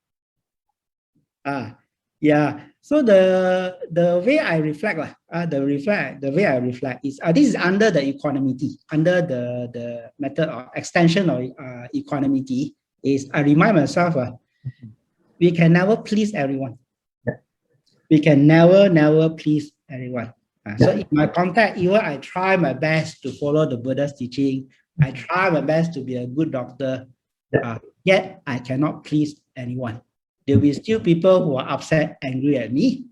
Yeah. So the way I reflect, the way I reflect is this is under the equanimity, under the method of extension of equanimity. Is I remind myself, we can never please everyone. We can never please everyone. So in my contact, even I try my best to follow the Buddha's teaching. I try my best to be a good doctor. Yet I cannot please anyone. There will be still people who are upset, angry at me.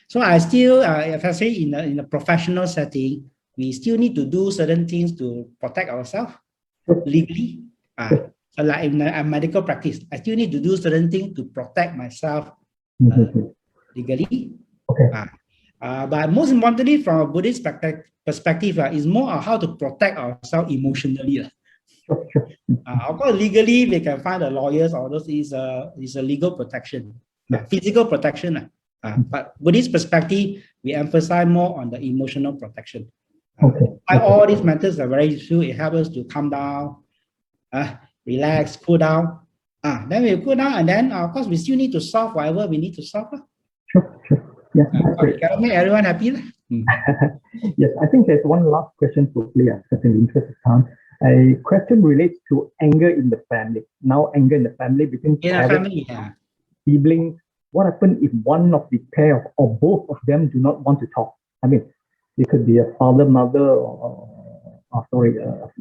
So I still, especially in a professional setting, we still need to do certain things to protect ourselves legally. So like in a medical practice, I still need to do certain things to protect myself legally. But most importantly, from a Buddhist perspective, is more on how to protect ourselves emotionally. Of course, legally, they can find the lawyers, or those is a legal protection, physical protection. But Buddhist perspective, we emphasize more on the emotional protection. All these methods are very useful. It helps us to calm down, relax, cool down. Then we cool down, and then of course we still need to solve whatever we need to solve. Yeah, can make everyone happy. Yes, I think there's one last question quickly, in the interest of time. A question relates to anger in the family. Now, anger in the family between In a parents, family, yeah. siblings. What happens if one of the pair or both of them do not want to talk? I mean, it could be a father, mother,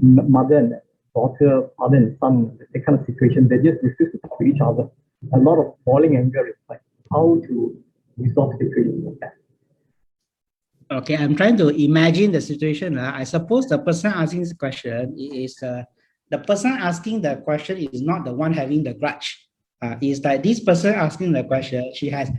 mother and daughter, father and son, that kind of situation. They just refuse to talk to each other. A lot of boiling anger is like how to resolve situations like that. Okay, I'm trying to imagine the situation. I suppose the person asking this question is the person asking the question is not the one having the grudge. Is that this person asking the question, she has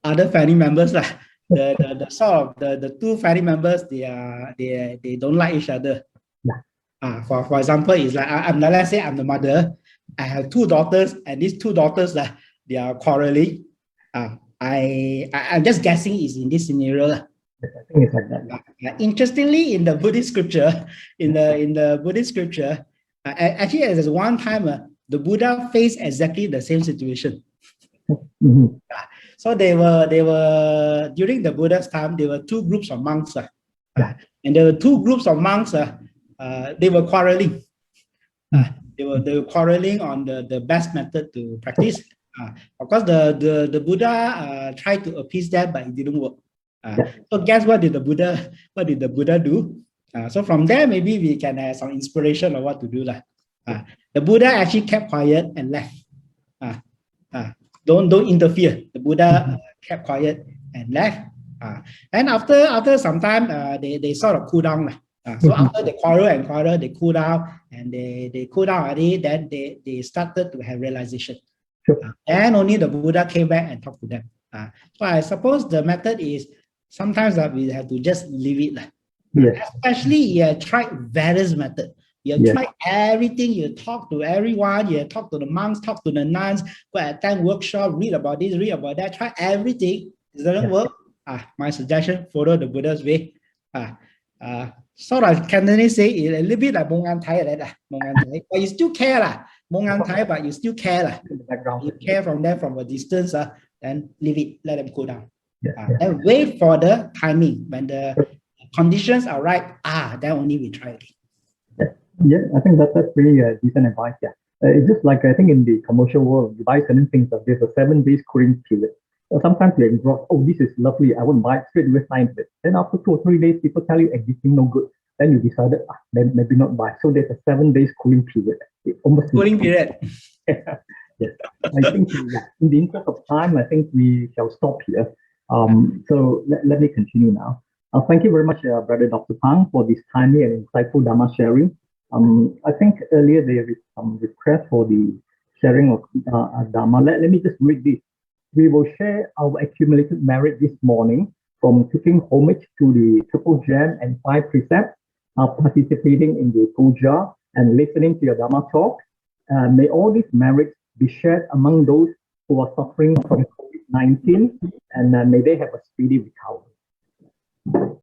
other family members lah. The sort of the two family members, they don't like each other. Yeah. For example, it's like let's say I'm the mother. I have two daughters, and these two daughters they are quarreling. I'm just guessing is in this scenario lah. I think it's like that. Interestingly, in the Buddhist scripture, actually, there's one time the Buddha faced exactly the same situation. Mm-hmm. So they were during the Buddha's time. There were two groups of monks, and there were two groups of monks. They were quarreling. They were quarreling on the best method to practice. Of course, the Buddha tried to appease them, but it didn't work. So guess what did the Buddha do? So from there, maybe we can have some inspiration of what to do. The Buddha actually kept quiet and left. Don't interfere. The Buddha kept quiet and left. And after some time, they sort of cool down. So after they quarrel, they cool down, and they cool down already, then they started to have realization. And only the Buddha came back and talked to them. So I suppose the method is sometimes we have to just leave it. Yes. Especially you have tried various methods. You have tried everything. You talk to everyone. You talk to the monks, talk to the nuns, go attend workshop, read about this, read about that. Try everything. It doesn't work. My suggestion: follow the Buddha's way. Sort of Cantonese say a little bit like Mong An Thai like that. Mong An Thai, but you still care lah. Mong An Thai, but you still care lah. You care from them from a distance. Then leave it. Let them cool down. And wait for the timing when the conditions are right. Then only we try again. Yeah, I think that's really decent advice. It's just like I think in the commercial world, you buy certain things. There's a 7 days cooling period. Sometimes you're engrossed. Oh, this is lovely. I won't buy it straight away. Sign it. Then after 2 or 3 days, people tell you existing no good. Then you decided maybe not buy. So there's a 7 days cooling period. Cooling period. Yes, I think in the interest of time, I think we shall stop here. So let me continue now. Thank you very much, Brother Dr. Pang, for this timely and insightful Dharma sharing. I think earlier there is some request for the sharing of Dharma. Let me just read this. We will share our accumulated merit this morning from taking homage to the Triple Gem and 5 precepts, participating in the puja and listening to your Dharma talk. May all these merits be shared among those who are suffering from COVID-19, and may they have a speedy recovery.